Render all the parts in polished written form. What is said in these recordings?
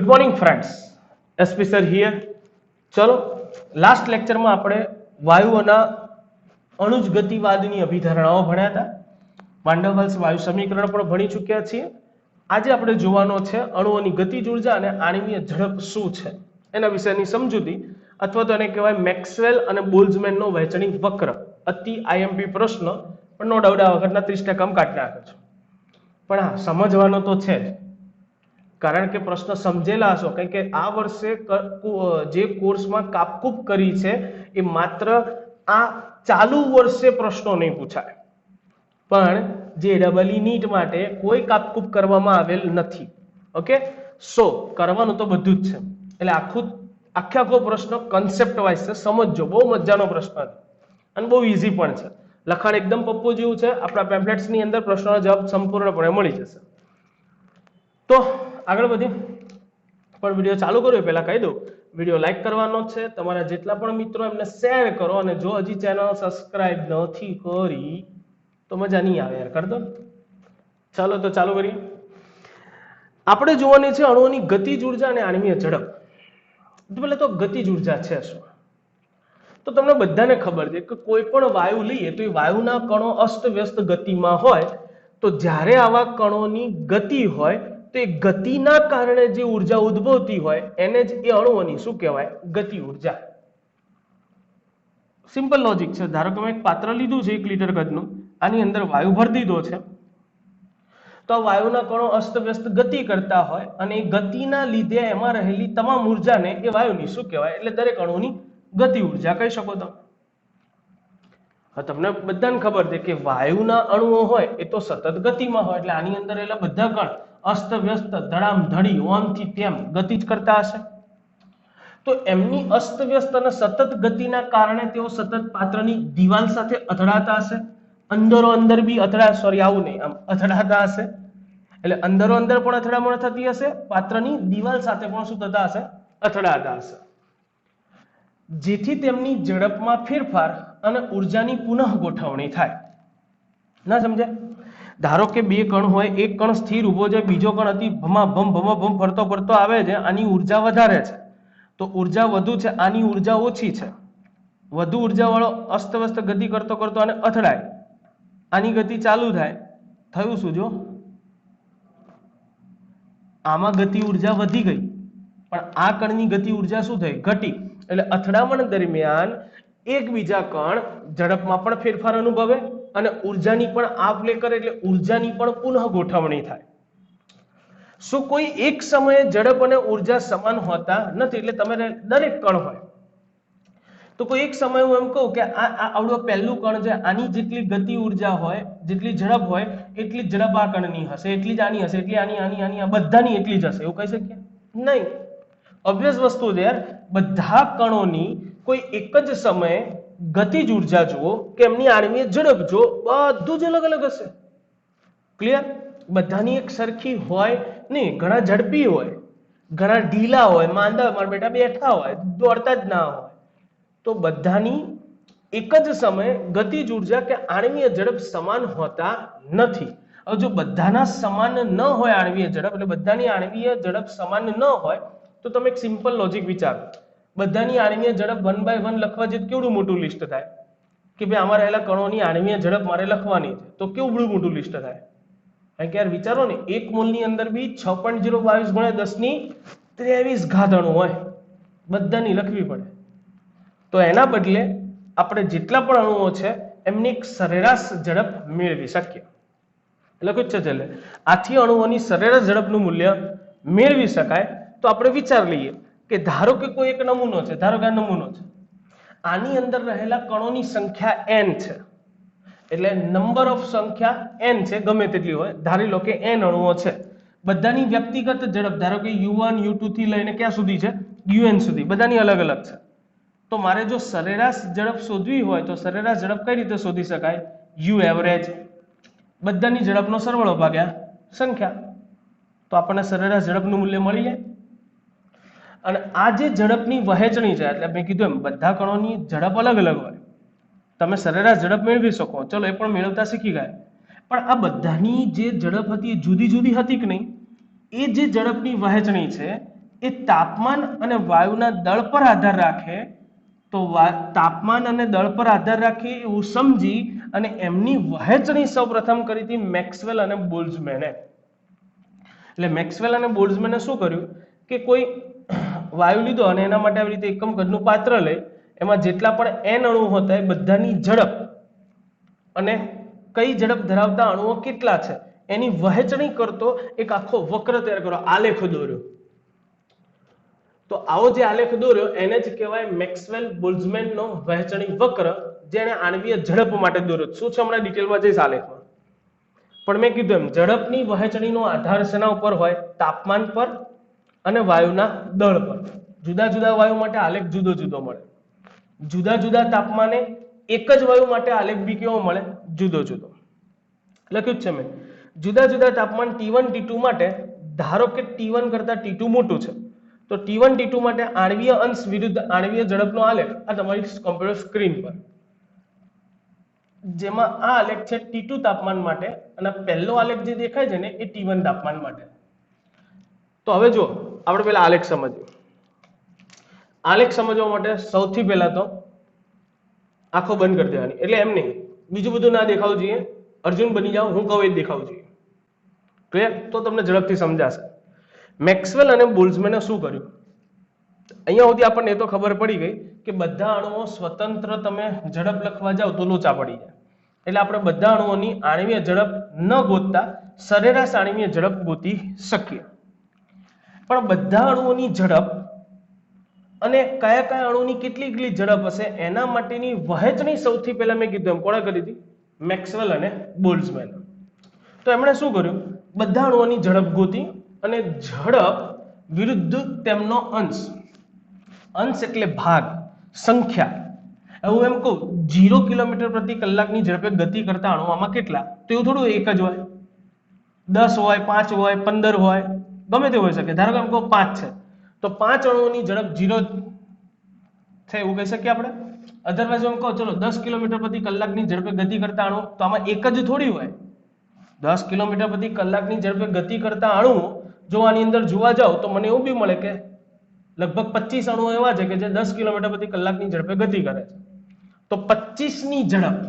Good morning friends, SP sir here. ચલો, last લેક્ચરમાં આપણે વાયુઓના અણુજ ગતિવાદની અભિધારણાઓ ભણ્યા હતા. વાંડરવાલ્સ વાયુ સમીકરણ પણ ભણી ચૂક્યા છીએ. આજે આપણે જોવાનો છે અણુઓની ગતિજ ઉર્જા અને આણ્વીય ઝડપ શું છે એના વિશેની સમજૂતી, અથવા તો એને કહેવાય મેક્સવેલ અને બોલ્ટ્ઝમેનનો વહેંચણી વક્ર. અતિ આઈએમપી પ્રશ્ન, પણ નો ડાઉટ આ વખતના 30% કાઢી નાખે છે. પણ હા, સમજવાનો તો છે જ, કારણ કે પ્રશ્ન સમજેલા હશો. કારણ કે આ વર્ષે જે કોર્સમાં કાપકૂપ કરી છે એ માત્ર આ ચાલુ વર્ષે પ્રશ્નો નહીં પૂછાય, પણ જે ડબલ નીટ માટે કોઈ કાપકૂપ કરવામાં આવેલ નથી. ઓકે, સો કરવાનું તો બધું જ છે. એટલે આખો પ્રશ્ન કન્સેપ્ટ વાઇઝ છે, સમજજો. બહુ મજાનો પ્રશ્ન છે અને બહુ ઈઝી પણ છે. લખાણ એકદમ પપ્પુ જેવું છે. આપણા પેમ્પલેટ્સની અંદર પ્રશ્નનો જવાબ સંપૂર્ણપણે મળી જશે. તો આગળ વધી પણ વિડીયો ચાલુ કર્યો પહેલા કહી દઉં, વિડીયો લાઈક કરવાનો છે. તમારા જેટલા પણ મિત્રો એમને શેર કરો, અને જો હજી ચેનલ સબસ્ક્રાઇબ નથી કરી તો મજા નહીં આવે યાર, કર દો. ચાલો તો ચાલુ કરીએ. આપણે જોવાની છે અણુઓની ગતિજ ઉર્જા અને આણ્વીય ઝડપ. પહેલા તો ગતિજ ઉર્જા છે શું? તો તમને બધાને ખબર છે કે કોઈ પણ વાયુ લઈએ તો એ વાયુના કણો અસ્તવ્યસ્ત ગતિમાં હોય, તો જ્યારે આવા કણોની ગતિ હોય તો એ ગતિના કારણે જે ઉર્જા ઉદ્ભવતી હોય એને જ એ અણુઓની શું કહેવાય? ગતિ ઉર્જા. સિમ્પલ લોજિક છે. ધારો કે મેં એક પાત્ર લીધું છે 1 લીટર કદનું, આની અંદર વાયુ ભરી દીધો છે. તો આ વાયુના કણો અસ્તવ્યસ્ત ગતિ કરતા હોય, અને એ ગતિના લીધે એમાં રહેલી તમામ ઉર્જાને એ વાયુની શું કહેવાય? એટલે દરેક અણુની ગતિ ઉર્જા કહી શકો તમે. તમને બધાને ખબર છે કે વાયુના અણુઓ હોય એ તો સતત ગતિમાં હોય, એટલે આની અંદર એટલે બધા કણ અસ્તવ્યસ્ત ધડામધડી ઓમથી તેમ ગતિ જ કરતા હશે. તો એમની અસ્તવ્યસ્ત અને સતત ગતિના કારણે તેઓ સતત પાત્રની દિવાલ સાથે અથડાતા હશે. અંદરો અંદર બી આવું નહીં, આમ અથડાતા હશે. એટલે અંદરો અંદર પણ અથડામણ થતી હશે, પાત્રની દિવાલ સાથે પણ શું થતા હશે? અથડાતા હશે. જેથી તેમની ઝડપમાં ફેરફાર અને ઉર્જાની પુનઃ ગોઠવણી થાય. ના સમજે? ધારો કે બે કણ હોય, એક કણ સ્થિર ઉભો છે, બીજો કણ અતિ ભમાભમ ફરતો આવે છે. આની ઉર્જા વધારે છે તો ઉર્જા વધુ છે, આની ઉર્જા ઓછી છે. વધુ ઉર્જા વાળો અસ્તવ્યસ્ત ગતિ કરતો અને અથડાય, આની ગતિ ચાલુ થાય. થયું શું? જો આમાં ગતિ ઉર્જા વધી ગઈ, પણ આ કણની ગતિ ઉર્જા શું થઈ? ઘટી. એટલે અથડામણ દરમિયાન એકબીજા કણ ઝડપમાં પણ ફેરફાર અનુભવે અને ઉર્જાની પણ આપ લે કરે, એટલે ઉર્જાની પણ પુનઃ ગોઠવણી થાય. શું કોઈ એક સમયે ઝડપ અને ઉર્જા સમાન હોતા નથી? એટલે તમે દરેક કણ હોય તો કોઈ એક સમય હું એમ કહું કે આ આવડું પહેલું કણ છે, આની જેટલી ગતિ ઉર્જા હોય, જેટલી ઝડપ હોય એટલી જ ઝડપ આ કણની હશે, એટલી જ આની હશે, એટલી આની આ બધાની એટલી જ હશે, એવું કહી શકીએ? નહીં. ઓબ્વિયસ વસ્તુ છે યાર. બધા કણોની કોઈ એક જ સમયે ગતિજ ઉર્જા જુઓ કે એમની આણ્વીય ઝડપ જુઓ, બધું જ અલગ અલગ હશે. ક્લિયર? બધાની એક સરખી હોય નહીં. ઘણા ઝડપી હોય, ઘણા ઢીલા હોય, માંદા મારા બેટા બેઠા હોય, દોડતા જ ના હોય. તો બધાની એક જ સમયે ગતિજ ઉર્જા કે આણ્વીય ઝડપ સમાન હોતા નથી. હવે જો બધાના સમાન ન હોય આણ્વીય ઝડપ, એટલે બધાની આણ્વીય ઝડપ સમાન ન હોય તો તમે એક સિમ્પલ લોજિક વિચારો. બધાની આણ્વીય ઝડપ 1 by 1 લખવા જેવું કેવડું મોટું લિસ્ટ થાય કે ભાઈ આમાં રહેલા કણોની આણ્વીય ઝડપ મારે લખવાની છે, તો કેવડું મોટું લિસ્ટ થાય. કારણ કે યાર વિચારો ને, એક મોલની અંદર બી 6.022 × 1023 ઘાત અણુ હોય, બધાની લખવી પડે. તો એના બદલે આપણે જેટલા પણ અણુઓ છે એમની એક સરેરાશ ઝડપ મેળવી શકીએ. લખ્યું છે છેલ્લે. આથી અણુઓની સરેરાશ ઝડપનું મૂલ્ય મેળવી શકાય. તો આપણે વિચાર લઈએ કે ધારો કે કોઈ એક નમૂનો છે, ધારો કે આ નમૂનો છે, આની અંદર રહેલા કણોની સંખ્યા n છે. એટલે નંબર ઓફ સંખ્યા n છે, ગમે તેટલી હોય. ધારી લો કે n અણુઓ છે, બધાની વ્યક્તિગત ઝડપ ધારો કે u1 u2 થી લઈને ક્યાં સુધી છે? un સુધી. બધાની અલગ અલગ છે. તો મારે જો સરેરાશ ઝડપ શોધવી હોય તો સરેરાશ ઝડપ કઈ રીતે શોધી શકાય? u એવરેજ, બધાની ઝડપનો સરવાળો ભાગ્યા સંખ્યા, તો આપણને સરેરાશ ઝડપનું મૂલ્ય મળી જાય. અને આ જે ઝડપની વહેંચણી છે, એટલે મેં કીધું એમ બધા કણોની ઝડપ અલગ અલગ હોય, તમે સરેરાશ ઝડપ મેળવી શકો. ચલો એ પણ મેળવતા શીખી ગયા. પણ આ બધાની જે ઝડપ હતી એ જુદી જુદી હતી કે નહીં? એ જે ઝડપની વહેંચણી છે એ તાપમાન અને વાયુના દળ પર આધાર રાખે, તો તાપમાન અને દળ પર આધાર રાખી એવું સમજી અને એમની વહેંચણી સૌપ્રથમ કરી હતી મેક્સવેલ અને બોલ્ટ્ઝમેને. એટલે મેક્સવેલ અને બોલ્ટ્ઝમેને શું કર્યું કે કોઈ વાયુ લીધો અને એના માટે આવી રીતે એકમ કદનું પાત્ર લઈ, એમાં જેટલા પણ n અણુ હતા એ બધાની ઝડપ અને કઈ ઝડપ ધરાવતા અણુઓ કેટલા છે એની વહેંચણી કરતો એક આખો વક્ર તૈયાર કર્યો, આલેખ દોર્યો. તો આવો જે આલેખ દોર્યો એને જ કહેવાય મેક્સવેલ બોલ્ટ્ઝમેનનો વહેંચણી વક્ર, જેને આણ્વીય ઝડપ માટે દોર્યો. શું છે હમણાં ડિટેલમાં જઈશ આલેખમાં, પણ મેં કીધું એમ ઝડપની વહેંચણીનો આધાર શેના ઉપર હોય? તાપમાન પર અને વાયુના દળ પર. જુદા જુદા વાયુ માટે આલેખ જુદો જુદો મળે, જુદા જુદા તાપમાને એક જ વાયુ માટે આલેખ બી કેવો મળે? જુદો જુદો. લખ્યું છે મેં, જુદા જુદા તાપમાન T1 T2 માટે ધારો કે T1 કરતા T2 મોટું છે, તો T1 T2 માટે આણ્વીય અંશ વિરુદ્ધ આણ્વીય ઝડપનો આલેખ આ તમારી કમ્પ્યુટર સ્ક્રીન પર, જેમાં આ આલેખ છે T2 તાપમાન માટે અને પહેલો આલેખ જે દેખાય છે ને એ T1 તાપમાન માટે. તો હવે જો આપણે પહેલા આલેખ સમજીએ. આલેખ સમજવા માટે સૌથી પહેલા તો આંખો બંધ કરી દેવાની, એટલે એમ નહીં બીજું બધું ના દેખાવું જોઈએ, અર્જુન બની જાઓ, હું કહું એ જ દેખાવું જોઈએ. ક્લિયર? તો તમને ઝડપથી સમજાશે. મેક્સવેલ અને બોલ્ટ્ઝમેને શું કર્યું? અહીંયા સુધી આપણને એ તો ખબર પડી ગઈ કે બધા અણુઓ સ્વતંત્ર તમે ઝડપ લખવા જાઓ તો લોચા પડી જાય, એટલે આપણે બધા અણુઓની આણ્વીય ઝડપ ન ગોતતા સરેરાશ આણ્વીય ઝડપ ગોતી શકીએ. પણ બધા અણુઓની ઝડપ અને કયા કયા અણુની કેટલી કેટલી ઝડપ હશે એના માટેની વહેંચણી સૌથી પહેલા મેં કીધું એમ કોણે કરી હતી? મેક્સવેલ અને બોલ્ટ્ઝમેન. તો એમણે શું કર્યું? બધા અણુઓની ઝડપ ગોતી અને ઝડપ વિરુદ્ધ તેમનો અંશ, અંશ એટલે ભાગ, સંખ્યા. હું એમ કહું 0 કિલોમીટર પ્રતિ કલાકની ઝડપે ગતિ કરતા અણુ આમાં કેટલા? તો એવું થોડું એક જ હોય, 10 હોય, 5 હોય, 15 હોય, ગમે તે હોઈ શકે. ધારો કે એમ કહું 5 છે, તો 5 અણુઓની ઝડપ 0 છે એવું કહી શકીએ આપણે. અધરવાઇઝ એમ કહો ચલો 10 કિલોમીટર પ્રતિ કલાકની ઝડપે ગતિ કરતા અણુ, તો આમાં એક જ થોડી હોય. 10 કિલોમીટર પ્રતિ કલાકની ઝડપે ગતિ કરતા અણુઓ જો આની અંદર જોવા જાઓ તો મને એવું બી મળે કે લગભગ 25 અણુઓ એવા છે કે જે 10 કિલોમીટર પ્રતિ કલાકની ઝડપે ગતિ કરે છે. તો 25 ની ઝડપ,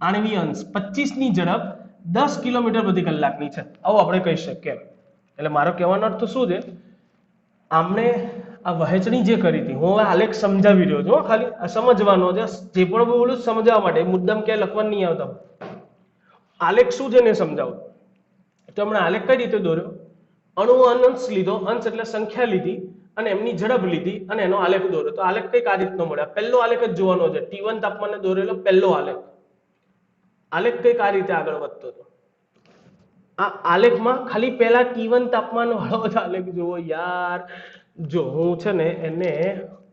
આણ્વીય અંશ 25 ની ઝડપ 10 કિલોમીટર પ્રતિ કલાકની છે, આવું આપણે કહી શકીએ. એટલે મારો કહેવાનો અર્થ શું છે? આમણે આ વહેંચણી જે કરી હતી, હું હવે આલેખ સમજાવી રહ્યો છું, ખાલી આ સમજવાનો છે, જે પણ બોલું સમજાવવા માટે, મુદ્દામ ક્યાંય લખવાનું નહીં આવતા. આલેખ શું છે ને સમજાવું. તો હમણાં આલેખ કઈ રીતે દોર્યો? અણુઓ અંશ લીધો, અંશ એટલે સંખ્યા લીધી અને એમની ઝડપ લીધી અને એનો આલેખ દોર્યો. તો આલેખ કઈક આ રીતનો મળે. પહેલો આલેખ જ જોવાનો છે, T1 તાપમાને દોરેલો પહેલો આલેખ. આલેખ કઈક આ રીતે આગળ વધતો હતો. આ આલેખમાં ખાલી પહેલા T1 તાપમાન વાળો જ આલેખ જોવો યાર. જો હું છે ને એને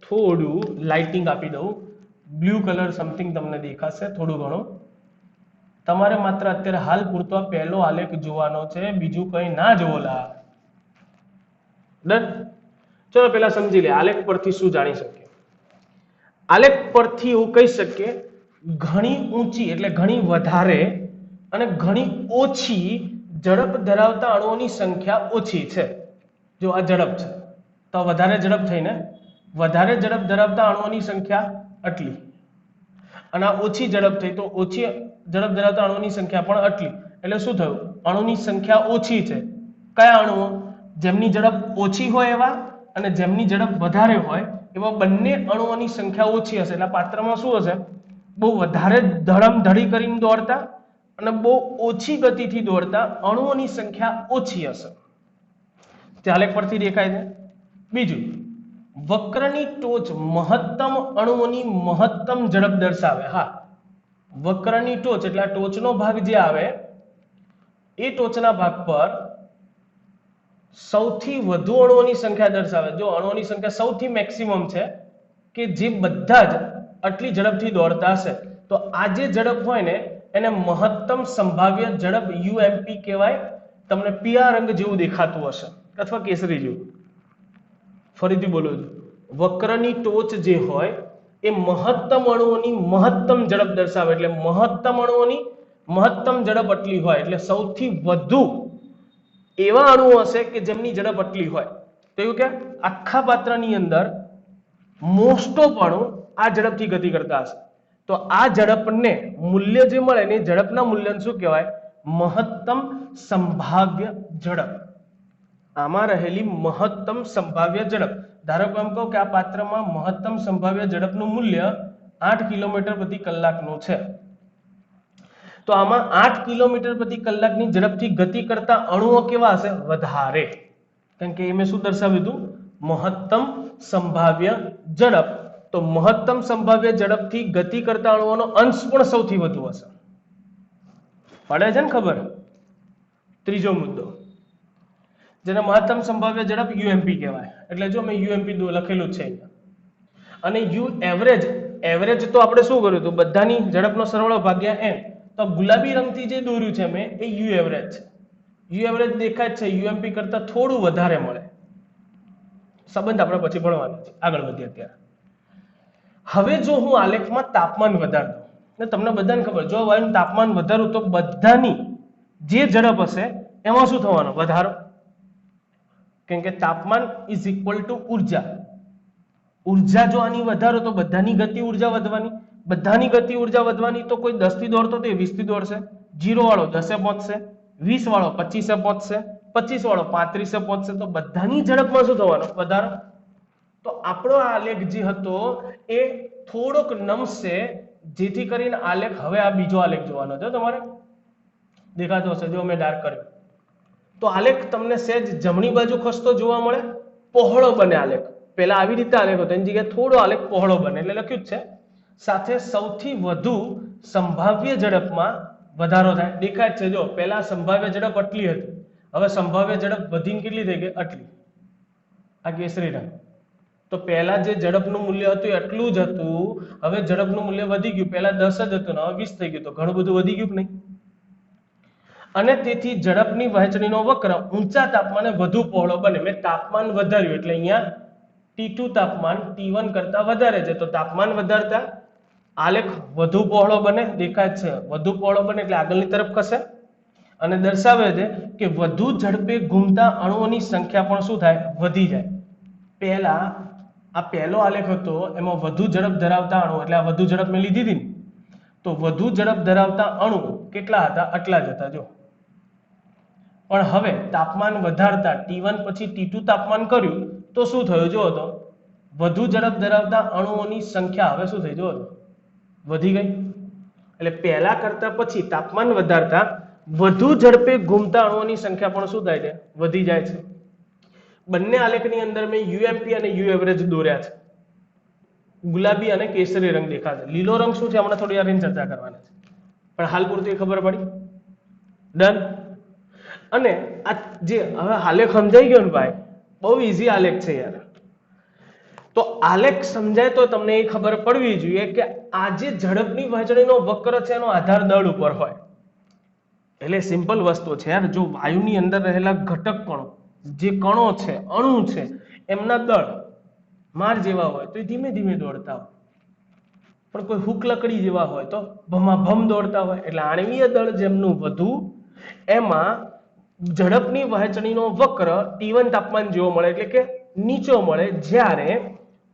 થોડું લાઇટિંગ આપી દઉં, બ્લુ કલર સમથિંગ તમને દેખાશે થોડું ઘણું. તમારે માત્ર અત્યારે હાલ પૂરતો પહેલો આલેખ જોવાનો છે, બીજું કઈ ના જોવો લા. ડન? ચલો પહેલા સમજી લે આલેખ પરથી શું જાણી શકીએ. આલેખ પરથી એવું કહી શકીએ ઘણી ઊંચી એટલે ઘણી વધારે અને ઘણી ઓછી ઝડપ ધરાવતા અણુઓની સંખ્યા ઓછી છે. જો આ ઝડપ છે તો વધારે ઝડપ થઈને વધારે ઝડપ ધરાવતા અણુઓની સંખ્યા આટલી, અને આ ઓછી ઝડપ થઈ તો ઓછી ઝડપ ધરાવતા અણુઓની સંખ્યા પણ આટલી. એટલે શું થયું? અણુની સંખ્યા ઓછી છે. કયા અણુઓ? જેમની ઝડપ ઓછી હોય એવા અને જેમની ઝડપ વધારે હોય એવા બંને અણુઓની સંખ્યા ઓછી હશે. એટલે પાત્રમાં શું હશે? બહુ વધારે ધડમધડી કરીને દોડતા અને બહુ ઓછી ગતિથી દોડતા અણુઓની સંખ્યા ઓછી હશે. તે આલેખ પરથી દેખાય છે. બીજું, વક્રની ટોચ મહત્તમ અણુઓની મહત્તમ ઝડપ દર્શાવે. હા, વક્રની ટોચ એટલે આ ટોચનો ભાગ જે આવે એ ટોચના ભાગ પર સૌથી વધુ અણુઓની સંખ્યા દર્શાવે. જો અણુઓની સંખ્યા સૌથી મેક્સિમમ છે કે જે બધા જ આટલી ઝડપથી દોડતા હશે, તો આ જે ઝડપ હોય ને એને મહત્તમ સંભાવ્ય ઝડપ UMP કહેવાય. તમને પીળા રંગ જેવું દેખાતું હશે અથવા કેસરી જેવું. ફરીથી બોલો છું, વક્રની ટોચ જે હોય એ મહત્તમ અણુઓની મહત્તમ ઝડપ દર્શાવે. એટલે મહત્તમ અણુઓની મહત્તમ ઝડપ આટલી હોય એટલે સૌથી વધુ એવા અણુઓ હશે કે જેમની ઝડપ આટલી હોય. તો એવું કે આખા પાત્રની અંદર મોસ્ટોપણું આ ઝડપથી ગતિ કરતા હશે, તો આ ઝડપને મૂલ્ય જે મળે ને ઝડપના મૂલ્યને શું કહેવાય? મહત્તમ સંભાવ્ય ઝડપ. આમાં રહેલી મહત્તમ સંભાવ્ય ઝડપ, ધારો કે એમ કહું કે આ પાત્રમાં મહત્તમ સંભાવ્ય ઝડપનું મૂલ્ય 8 કિલોમીટર પ્રતિ કલાકનું છે, તો આમાં 8 કિલોમીટર પ્રતિ કલાકની ઝડપથી ગતિ કરતા અણુઓ કેવા હશે? વધારે. કારણ કે મેં શું દર્શાવ્યું હતું? મહત્તમ સંભાવ્ય ઝડપ. તો મહત્તમ સંભાવ્ય ઝડપથી ગતિ કરતા અણુઓનો અંશ પણ સૌથી વધુ હશે. પડે છે ને ખબર? ત્રીજો મુદ્દો, જેને મહત્તમ સંભાવ્ય ઝડપ યુએમપી કહેવાય. એટલે જો મેં યુએમપી લખેલું છે અહીંયા. અને યુ એવરેજ, એવરેજ તો આપણે શું કર્યું હતું? બધાની ઝડપનો સરવાળો ભાગ્યા એન. તો ગુલાબી રંગથી જે દોર્યું છે મેં એ યુ એવરેજ છે. યુ એવરેજ દેખાય છે, યુએમપી કરતા થોડું વધારે મળે. સંબંધ આપણે પછી ભણવાનો છે, આગળ વધીએ ત્યારે. હવે જો હું આલેખમાં તાપમાન વધારું, ને તમને બધાને ખબર, જો વાયુનું તાપમાન વધારું તો બધાની જે ઝડપ હશે એમાં શું થવાનો? વધારો. કેમ કે તાપમાન ઇઝ ઇક્વલ ટુ ઉર્જા. ઉર્જા જો આની વધારો તો બધાની ગતિ ઉર્જા વધવાની. બધાની ગતિ ઉર્જા વધવાની તો કોઈ 10 થી દોડતો તો એ 20 થી દોડશે. 0 વાળો 10 પહોંચશે, 20 વાળો 25 પહોંચશે, 25 વાળો 35 પહોંચશે. તો બધાની ઝડપમાં શું થવાનો? વધારો. તો આપણો આલેખ જે હતો એ થોડોક નમશે, જેથી કરીને આલેખ, હવે આ બીજો આલેખ જોવાનો છે તમારે, દેખાતો હશે જો મેં ડાર્ક કર્યો. તો આલેખ તમને સહેજ જમણી બાજુ ખસતો જોવા મળે, પહોળો બને આલેખ. પહેલા આવી રીતે આલેખ હતો, એની જગ્યાએ થોડો આલેખ પહોળો બને, એટલે લખ્યું જ છે. સાથે સૌથી વધુ સંભાવ્ય ઝડપમાં વધારો થાય, દેખાય છે જો પહેલા સંભાવ્ય ઝડપ આટલી હતી, હવે સંભાવ્ય ઝડપ વધીને કેટલી થઈ ગઈ? આટલી. આ કેસરી રંગ. તો પહેલા જે ઝડપનું મૂલ્ય હતું એ આટલું જ હતું, હવે ઝડપનું મૂલ્ય વધી ગયું. પહેલા 10 જ હતું ને હવે 20 થઈ ગયું, તો ઘણું બધું વધી ગયું કે નહીં? અને તેથી ઝડપની વહેંચણીનો વક્ર ઊંચા તાપમાને વધુ પહોળો બને. મેં તાપમાન વધાર્યું એટલે અહીંયા T2 તાપમાન T1 કરતા વધારે છે, તો તાપમાન વધારતા આલેખ વધુ પહોળો બને, દેખાય છે વધુ પહોળો બને એટલે આગળની તરફ ખસે, અને દર્શાવે છે કે વધુ ઝડપે ઘૂમતા અણુઓની સંખ્યા પણ શું થાય? વધી જાય. પહેલા આ પહેલો આલેખ હતો એમાં વધુ ઝડપ ધરાવતા અણુ, એટલે આ વધુ ઝડપ મેં લીધી હતી ને, તો વધુ ઝડપ ધરાવતા અણુ કેટલા હતા? આટલા જ હતા જો. પણ હવે તાપમાન વધારતા T1 પછી T2 તાપમાન કર્યું તો શું થયું? જો તો વધુ ઝડપ ધરાવતા અણુઓની સંખ્યા હવે શું થઈ? જો વધી ગઈ. એટલે પહેલા કરતા પછી તાપમાન વધારતા વધુ ઝડપે ઘૂમતા અણુઓની સંખ્યા પણ શું થાય છે? વધી જાય છે. બંને આલેખની અંદર મેં યુએમપી અને યુ એવરેજ દોર્યા છે. ગુલાબી અને કેસરી રંગ દેખાશે. લીલો રંગ શું છે હમણાં થોડી વાર ચર્ચા કરવાના છે, પણ હાલ પૂરતી ખબર પડી. ડન. અને આ જે હવે આલેખ સમજાઈ ગયો ને ભાઈ, બહુ ઈઝી આલેખ છે યાર. તો આલેખ સમજાય તો તમને એ ખબર પડવી જોઈએ કે આ જે ઝડપની વહેંચણીનો વક્ર છે એનો આધાર દળ ઉપર હોય. એટલે સિમ્પલ વસ્તુ છે યાર. જો વાયુની અંદર રહેલા ઘટક કણો, જે કણો છે, અણુ છે, એમના દળ માર જેવા હોય તો એ ધીમે ધીમે દોડતા હોય, પણ કોઈ હુક લકડી જેવા હોય તો ભમાભમ દોડતા હોય. એટલે આણ્વીય દળ જેમનું વધુ, એમાં ઝડપની વહેંચણીનો વક્ર T1 તાપમાન જેવો મળે, એટલે કે નીચો મળે. જ્યારે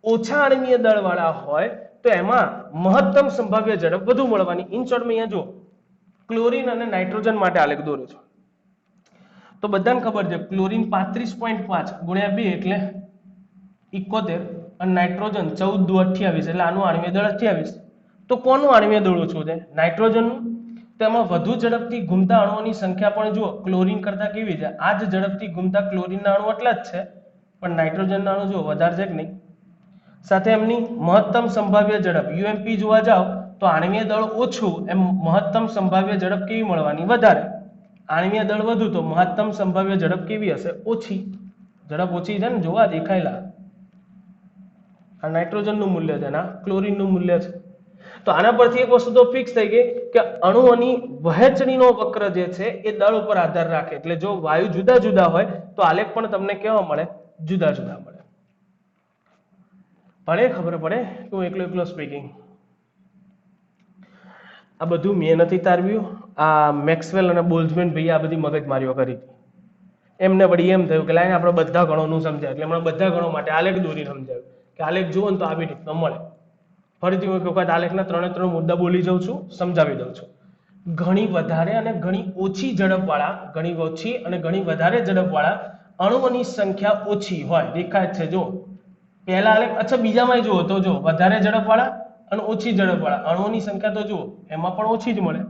ઓછા આણ્વીય દળ વાળા હોય તો એમાં મહત્તમ સંભાવ્ય ઝડપ વધુ મળવાની. ઇન શોર્ટ મેં અહીંયા જો ક્લોરીન અને નાઇટ્રોજન માટે આલેખ દોર્યો છે. તો બધાને ખબર છે ક્લોરીન 35.5 ગુણ્યા 2 એટલે 71, અને નાઇટ્રોજન 14 દુ 28, એટલે આનું આણ્વીય દળ 28. તો કોનું આણ્વીય દળ ઓછું છે? નાઇટ્રોજનનું. તેમાં વધુ ઝડપથી ઘૂમતા અણુઓની સંખ્યા પણ જુઓ ક્લોરીન કરતા કેવી છે? આ જ ઝડપથી ઘૂમતા ક્લોરીનના અણુ એટલા જ છે, પણ નાઇટ્રોજનના અણુ જુઓ વધારે છે કે નહીં? સાથે એમની મહત્તમ સંભાવ્ય ઝડપ યુએમપી જોવા જાવ તો આણ્વીય દળ ઓછું, એમ મહત્તમ સંભાવ્ય ઝડપ કેવી મળવાની? વધારે. આણ્વીય દળ વધુ તો મહત્તમ સંભાવ્ય ઝડપ કેવી હશે? ઓછી. ઝડપ ઓછી છે ને, જોવા દેખાયેલા. આ નાઇટ્રોજનનું મૂલ્ય છે, ના ક્લોરીનનું મૂલ્ય છે. તો આના પરથી એક વસ્તુ તો ફિક્સ થઈ ગઈ કે અણુઓની વહેંચણીનો વક્ર જે છે એ દળ ઉપર આધાર રાખે. એટલે જો વાયુ જુદા જુદા હોય તો આલેખ પણ તમને કેવા મળે? જુદા જુદા મળે. પડે ખબર પડે કે હું એકલો સ્પીકિંગ? આ બધું મેં નથી તારવ્યું, આ મેક્સવેલ અને બોલ્ઝમેન ભાઈ આ બધી મગજમારીઓ કરી. એમને વળી એમ થયું કે લાઈને આપણે બધા ગણોનું સમજાય, એટલે હમણાં બધા ગણો માટે આલેખ દોરીને સમજાવ્યું કે આલેખ જુઓ ને તો આવી રીતનો મળે. ફરીથી હું એક વખત આલેખના 3 મુદ્દા બોલી જાઉં છું, સમજાવી દઉં છું. ઘણી વધારે અને ઘણી ઓછી ઝડપવાળા, ઘણી ઓછી અને ઘણી વધારે ઝડપવાળા અણુઓની સંખ્યા ઓછી હોય, દેખાય છે જો પહેલા આલેખ. અચ્છા, બીજામાં જુઓ તો જો વધારે ઝડપવાળા અને ઓછી ઝડપવાળા અણુઓની સંખ્યા તો જુઓ એમાં પણ ઓછી જ મળે.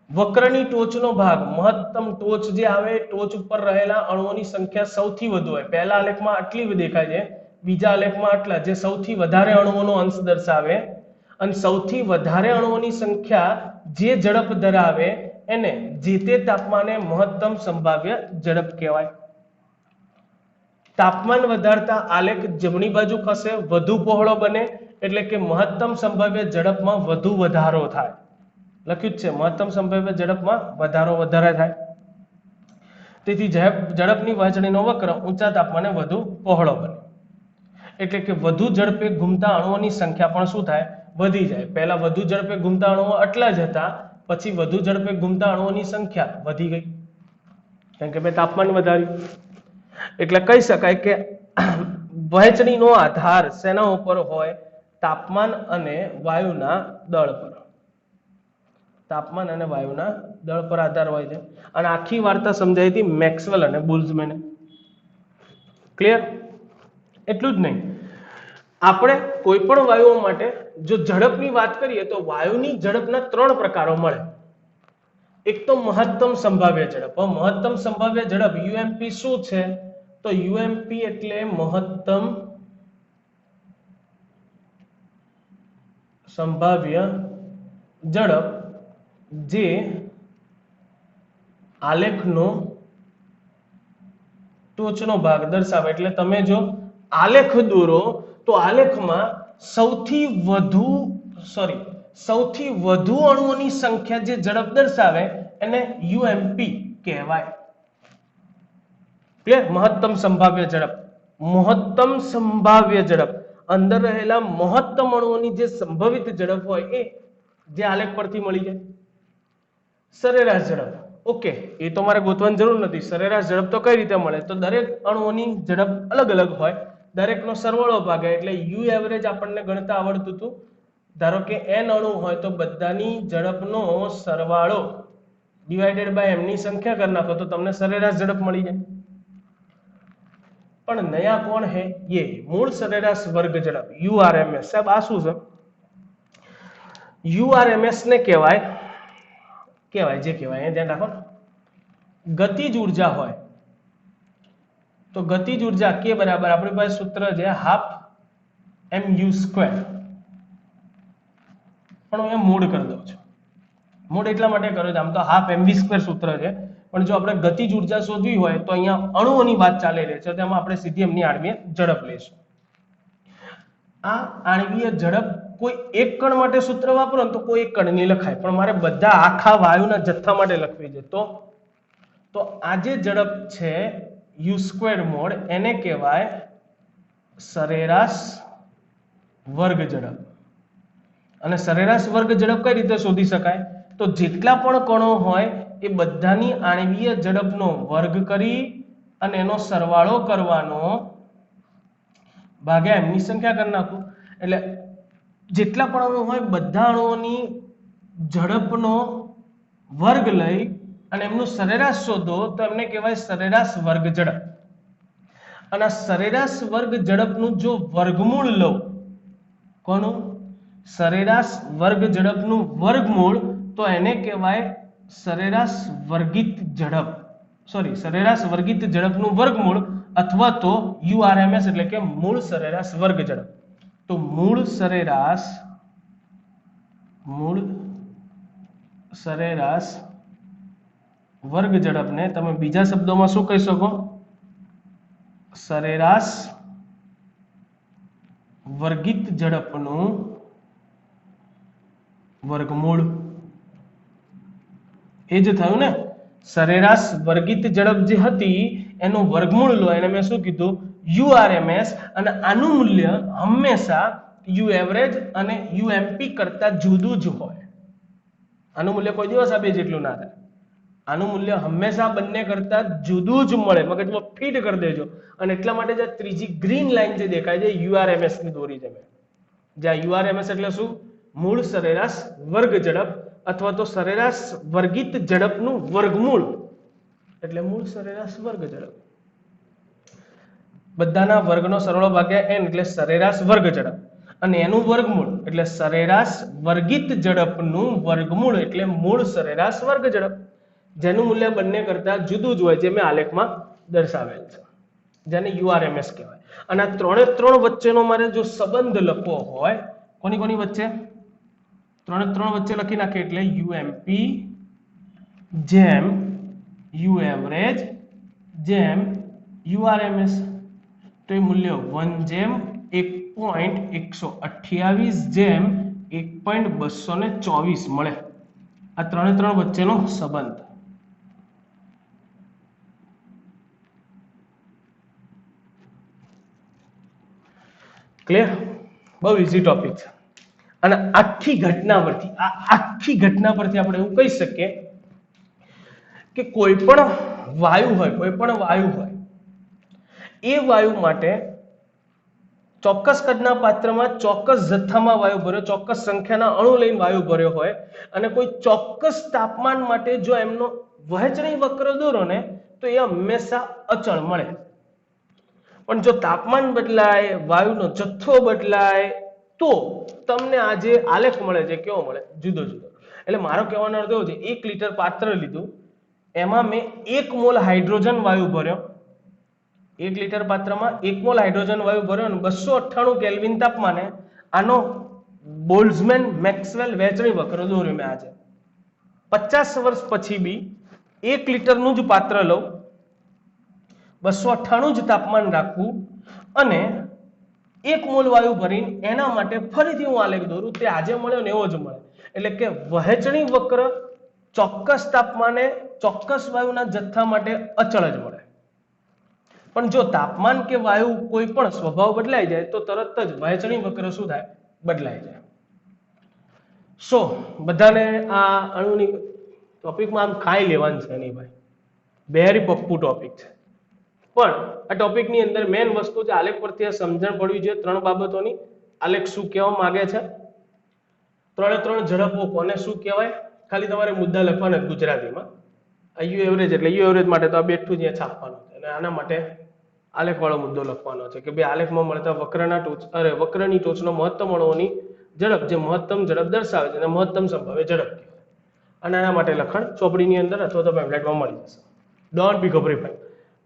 વક્રની ટોચનો ભાગ, મહત્તમ ટોચ જે આવે, ટોચ ઉપર રહેલા અણુઓની સંખ્યા સૌથી વધુ હોય. પહેલા આલેખમાં આટલી દેખાય છે, બીજા આલેખમાં આટલા, જે સૌથી વધારે અણુઓનો અંશ દર્શાવે. અને સૌથી વધારે અણુઓની સંખ્યા જે ઝડપ ધરાવે એને જે તે તાપમાને મહત્તમ સંભાવ્ય ઝડપ કહેવાય. તાપમાન વધારતા આલેખ જમણી બાજુ ખસે, વધુ પહોળો બને, એટલે કે મહત્તમ સંભાવ્ય ઝડપમાં વધુ વધારો થાય. લખ્યું જ છે, મહત્તમ સંભાવ્ય ઝડપમાં વધારે થાય. તેથી ઝડપની વહેંચણીનો વક્ર ઊંચા તાપમાને વધુ પહોળો બને, એટલે કે વધુ ઝડપે ઘૂમતા અણુઓની સંખ્યા પણ શું થાય? વધી જાય. પહેલા વધુ ઝડપે ઘૂમતા અણુઓ આટલા જ હતા, પછી વધુ ઝડપે ઘૂમતા અણુઓની સંખ્યા વધી ગઈ, કારણ કે મેં તાપમાન વધાર્યું. એટલે કહી શકાય કે વહેંચણીનો આધાર શેના ઉપર હોય? તાપમાન અને વાયુના દળ પર. તાપમાન અને વાયુના દળ પર આધાર હોય છે. અને આખી વાર્તા સમજાઈ હતી મેક્સવેલ અને બોલ્ટ્ઝમેને. ક્લિયર? એટલું જ નહીં, આપણે કોઈ પણ વાયુઓ માટે જો ઝડપની વાત કરીએ તો વાયુની ઝડપના 3 પ્રકારો મળે. એક તો મહત્તમ સંભાવ્ય ઝડપ. મહત્તમ સંભાવ્ય ઝડપ યુએમપી શું છે? તો યુએમપી એટલે મહત્તમ સંભાવ્ય ઝડપ, જે આલેખનો ટોચનો ભાગ દર્શાવે. એટલે તમે જો આલેખ દોરો તો આલેખમાં સૌથી વધુ અણુઓની સંખ્યા જે ઝડપ દર્શાવે એને યુએમપી કહેવાય. ક્લિયર? મહત્તમ સંભાવ્ય ઝડપ. મહત્તમ સંભાવ્ય ઝડપ અંદર રહેલા મહત્તમ અણુઓની જે સંભવિત ઝડપ હોય એ જે આલેખ પરથી મળી જાય. સરેરાશ ઝડપ, ઓકે, એ તો મારે ગોતવાની જરૂર નથી. સરેરાશ ઝડપ તો કઈ રીતે મળે? તો દરેક અણુઓની ઝડપ અલગ અલગ હોય, દરેકનો સરવાળો ભાગે, એટલે યુ એવરેજ આપણને ગણતા આવડતું હતું. ધારો કે n અણુ હોય તો બધાની ઝડપનો સરવાળો ડિવાઇડેડ બાય એમની સંખ્યા કરી નાખો તો તમને સરેરાશ ઝડપ મળી જાય. પણ નયા કોણ હે? ये मूल सरेराश वर्ग झड़प URMS. साहब आ શું છે? URMS ને કહેવાય જે કહેવાય ધ્યાન રાખો. ગતિજ ઉર્જા હોય તો ગતિજ ઉર્જા કે બરાબર આપણી પાસે સૂત્ર છે 12 mu². પણ હું મૂળ કરી દઉં છું. મૂળ એટલા માટે કર્યો છે, આમ તો 12 mv² સૂત્ર છે, પણ જો આપણે ગતિજ ઉર્જા શોધવી હોય તો અહીંયા અણુઓની વાત ચાલી રહી છે, તેમાં આપણે સીધી એમની આણ્વીય ઝડપ લઈશું. આ આણ્વીય ઝડપ કોઈ એક કણ માટે સૂત્ર વાપરો ને તો કોઈ એક કણની લખાય, પણ મારે બધા આખા વાયુના જથ્થા માટે લખવી છે. તો આ જે ઝડપ છે u² મોડ, એને કહેવાય સરેરાશ વર્ગ ઝડપ. અને સરેરાશ વર્ગ ઝડપ કઈ રીતે શોધી શકાય? તો જેટલા પણ કણો હોય એ બધાની આણ્વીય ઝડપનો વર્ગ કરી અને એનો સરવાળો કરવાનો, ભાગ્યા એમની સંખ્યા કરી નાખું. એટલે જેટલા પણ અણુ હોય બધા અણુઓની ઝડપનો વર્ગ લઈ અને એમનું સરેરાશ શોધો તો એમને કહેવાય સરેરાશ વર્ગ ઝડપ. અને સરેરાશ વર્ગ ઝડપનું જો વર્ગમૂળ લો, કોનું? સરેરાશ વર્ગ ઝડપનું વર્ગમૂળ, તો એને કહેવાય સરેરાશ વર્ગિત ઝડપ. સરેરાશ વર્ગિત ઝડપનું વર્ગમૂળ, અથવા તો URMS એટલે કે મૂળ સરેરાશ વર્ગ ઝડપ. તો મૂળ સરેરાશ વર્ગ ઝડપને તમે બીજા શબ્દોમાં શું કહી શકો? સરેરાશ વર્ગિત ઝડપનું વર્ગમૂળ. એ જ થયું ને? સરેરાશ વર્ગિત ઝડપ જે હતી એનું વર્ગમૂળ લો, એને મેં શું કીધું? URMS. અને આનું મૂલ્ય હંમેશા યુ એવરેજ અને UMP કરતા જુદું જ હોય. આનું મૂલ્ય કોઈ દિવસ આ બે જેટલું ના થાય. આનું મૂલ્ય હંમેશા બંને કરતા જુદું જ મળે, મગજમાં ફીટ કરી દેજો. અને એટલા માટે જે ત્રીજી ગ્રીન લાઈન જે દેખાય છે યુઆરએમએસ ની દોરી છે, જ્યાં યુઆરએમએસ એટલે શું? મૂળ સરેરાશ વર્ગ ઝડપ અથવા તો સરેરાશ વર્ગિત ઝડપનું વર્ગમૂળ એટલે મૂળ સરેરાશ વર્ગ ઝડપ. બધાના વર્ગનો સરવાળો ભાગ્યા n એટલે સરેરાશ વર્ગ ઝડપ, અને એનું વર્ગમૂળ એટલે સરેરાશ વર્ગિત ઝડપનું વર્ગમૂળ એટલે મૂળ સરેરાશ વર્ગ ઝડપ, જેનું મૂલ્ય બંને કરતા જુદું જ હોય, જે મેં આલેખમાં દર્શાવેલ છે, જેને યુઆરએમએસ કહેવાય. અને આ ત્રણે ત્રણ વચ્ચેનો મારે જો સંબંધ લખવો હોય, કોની કોની વચ્ચે? ત્રણે ત્રણ વચ્ચે લખી નાખીએ એટલે યુએમપી જેમ યુ એવરેજ જેમ યુઆરએમએસ, તો એ મૂલ્ય 1:1.128 જેમ 1.224 મળે. આ ત્રણે ત્રણ વચ્ચેનો સંબંધ. ક્લિયર? બહુ ઈઝી ટોપિક છે. અને આખી ઘટના પરથી આપણે એવું કહી શકીએ કે કોઈ પણ વાયુ હોય એ વાયુ માટે ચોક્કસ કદના પાત્રમાં ચોક્કસ જથ્થામાં વાયુ ભર્યો, ચોક્કસ સંખ્યાના અણુ લઈને વાયુ ભર્યો હોય, અને કોઈ ચોક્કસ તાપમાન માટે જો એમનો વહેંચણી વક્ર દોરો ને તો એ હંમેશા અચળ મળે. પણ જો તાપમાન બદલાય, વાયુનો જથ્થો બદલાય, તો તમને આ જે આલેખ મળે છે કેવો મળે? જુદો જુદો. એટલે મારો કહેવાનો અર્થ એવો છે, 1 લિટર પાત્ર લીધું, એમાં મેં 1 મોલ હાઇડ્રોજન વાયુ ભર્યો, 1 લિટર પાત્રમાં 1 મોલ હાઇડ્રોજન વાયુ ભર્યો અને 298 કેલ્વિન તાપમાને આનો બોલ્ટ્ઝમેન મેક્સવેલ વહેંચણી વક્ર દોર્યો મેં આજે. 50 વર્ષ પછી બી 1 લિટરનું જ પાત્ર લઉં, 298 જ તાપમાન રાખવું અને 1 મોલ વાયુ ભરીને એના માટે ફરીથી હું આલેખ દોરું, તે આજે મળ્યો ને એવો જ મળે. એટલે કે વહેંચણી વક્ર ચોક્કસ તાપમાને ચોક્કસ વાયુના જથ્થા માટે અચળ જ મળે. પણ જો તાપમાન કે વાયુ કોઈ પણ સ્વભાવ બદલાઈ જાય તો તરત જ વહેંચણી વક્ર શું થાય? બદલાઈ જાય. સો બધાને આ અણુની ટોપિકમાં આમ ખાઈ લેવાનું છે નહીં ભાઈ, બેરી પપ્પુ ટોપિક છે. પણ આ ટોપિકની અંદર મેઇન વસ્તુ છે આલેખ પરથી સમજણ પડવી જોઈએ 3 બાબતોની. આલેખ શું કહેવા માંગે છે, ત્રણે ત્રણ ઝડપો કોને શું કહેવાય, ખાલી તમારે મુદ્દા લખવાના ગુજરાતીમાં. આ યુ એવરેજ એટલે યુ એવરેજ માટે તો આ બેઠું જ છાપવાનું છે, અને આના માટે આલેખ વાળો મુદ્દો લખવાનો છે કે ભાઈ આલેખમાં મળતા વક્રની ટોચનો મહત્તમ અણુઓની ઝડપ જે મહત્તમ ઝડપ દર્શાવે છે અને મહત્તમ સંભાવ્ય ઝડપ કહેવાય. અને આના માટે લખણ ચોપડીની અંદર અથવા તો પેમ્ફલેટમાં મળી જશે. ડોન્ટ બી ગભરાઈ.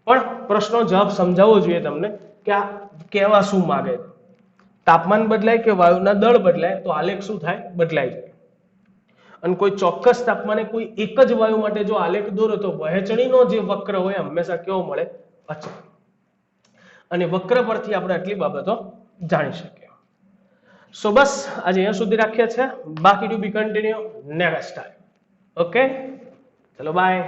પણ પ્રશ્નો જવાબ સમજાવવો જોઈએ તમને કે આ કહેવા શું માંગે છે. તાપમાન બદલાય કે વાયુના દળ બદલાય તો આલેખ શું થાય? બદલાઈ જાય. અને કોઈ ચોક્કસ તાપમાને કોઈ એક જ વાયુ માટે જો આલેખ દોરો તો વહેંચણીનો જે વક્ર હોય હંમેશા કેવો મળે? અચળ. અને વક્ર પરથી આપણે આટલી બાબતો જાણી શકીએ. સો બસ આજે અહીંયા સુધી રાખીએ છીએ. બાકી ટુ બી કન્ટિન્યુ નેક્સ્ટ ટાઈમ. ઓકે, ચલો બાય.